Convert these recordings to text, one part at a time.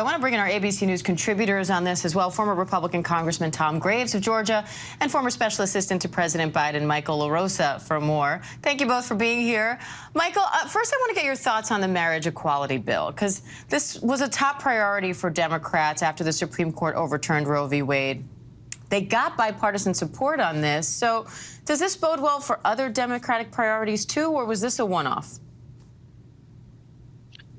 I want to bring in our ABC News contributors on this as well. Former Republican Congressman Tom Graves of Georgia and former Special Assistant to President Biden Michael LaRosa for more. Thank you both for being here. Michael, first I want to get your thoughts on the marriage equality bill, because this was a top priority for Democrats after the Supreme Court overturned Roe v. Wade. They got bipartisan support on this. So does this bode well for other Democratic priorities too, or was this a one-off?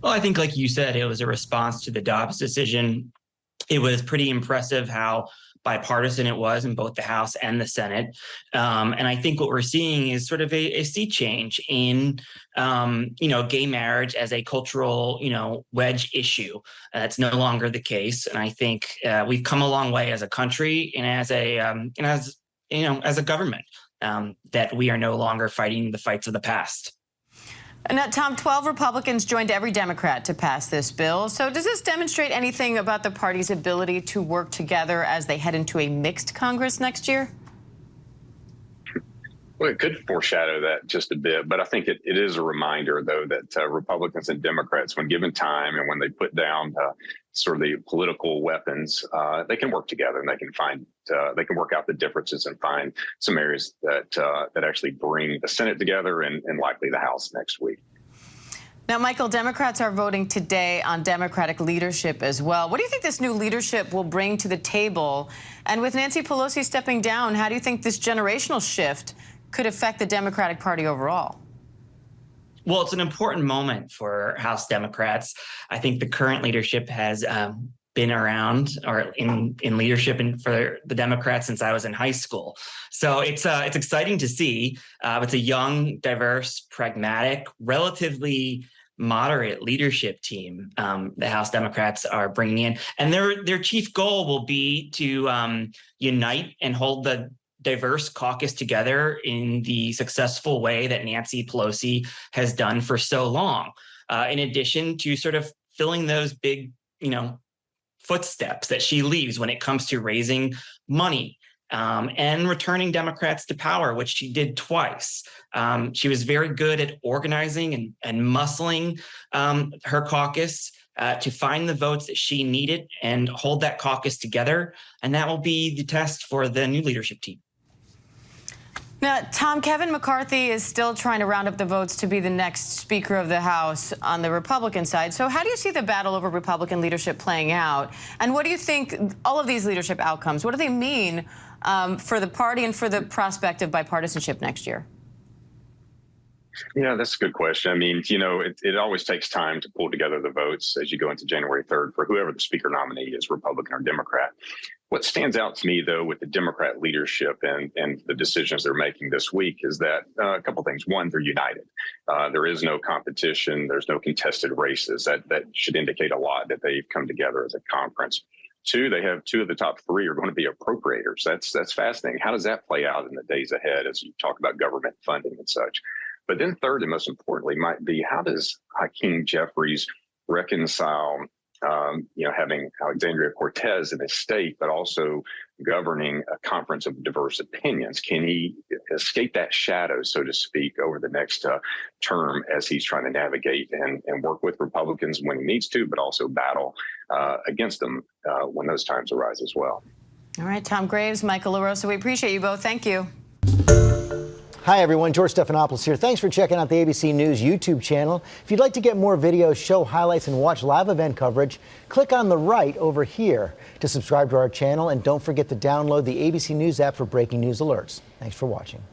Well, I think, like you said, it was a response to the Dobbs decision. It was pretty impressive how bipartisan it was in both the House and the Senate. And I think what we're seeing is sort of a sea change in, gay marriage as a cultural, wedge issue. That's no longer the case. And I think we've come a long way as a country and as a government, that we are no longer fighting the fights of the past. Now, Tom, 12 Republicans joined every Democrat to pass this bill. So does this demonstrate anything about the party's ability to work together as they head into a mixed Congress next year? Well, it could foreshadow that just a bit, but I think it is a reminder, though, that Republicans and Democrats, when given time and when they put down sort of the political weapons, they can work together and they can work out the differences and find some areas that actually bring the Senate together and likely the House next week. Now, Michael, Democrats are voting today on Democratic leadership as well. What do you think this new leadership will bring to the table? And with Nancy Pelosi stepping down, how do you think this generational shift could affect the Democratic Party overall? Well, it's an important moment for House Democrats. I think the current leadership has been around or in leadership for the Democrats since I was in high school. So it's exciting to see. It's a young, diverse, pragmatic, relatively moderate leadership team the House Democrats are bringing in. And their chief goal will be to unite and hold the diverse caucus together in the successful way that Nancy Pelosi has done for so long, in addition to sort of filling those big, footsteps that she leaves when it comes to raising money and returning Democrats to power, which she did twice. She was very good at organizing and muscling her caucus to find the votes that she needed and hold that caucus together. And that will be the test for the new leadership team. Now, Tom, Kevin McCarthy is still trying to round up the votes to be the next Speaker of the House on the Republican side. So how do you see the battle over Republican leadership playing out? And what do you think, all of these leadership outcomes, what do they mean for the party and for the prospect of bipartisanship next year? Yeah, that's a good question. I mean, it always takes time to pull together the votes as you go into January 3rd for whoever the speaker nominee is, Republican or Democrat. What stands out to me, though, with the Democrat leadership and the decisions they're making this week is that a couple things. One, they're united. There is no competition. There's no contested races. That should indicate a lot that they've come together as a conference. Two, they have two of the top three are going to be appropriators. That's fascinating. How does that play out in the days ahead as you talk about government funding and such? But then third, and most importantly, might be how does Hakeem Jeffries reconcile, having Alexandria Cortez in his state, but also governing a conference of diverse opinions? Can he escape that shadow, so to speak, over the next term as he's trying to navigate and work with Republicans when he needs to, but also battle against them when those times arise as well? All right, Tom Graves, Michael LaRosa, we appreciate you both. Thank you. Hi, everyone. George Stephanopoulos here. Thanks for checking out the ABC News YouTube channel. If you'd like to get more videos, show highlights, and watch live event coverage, click on the right over here to subscribe to our channel. And don't forget to download the ABC News app for breaking news alerts. Thanks for watching.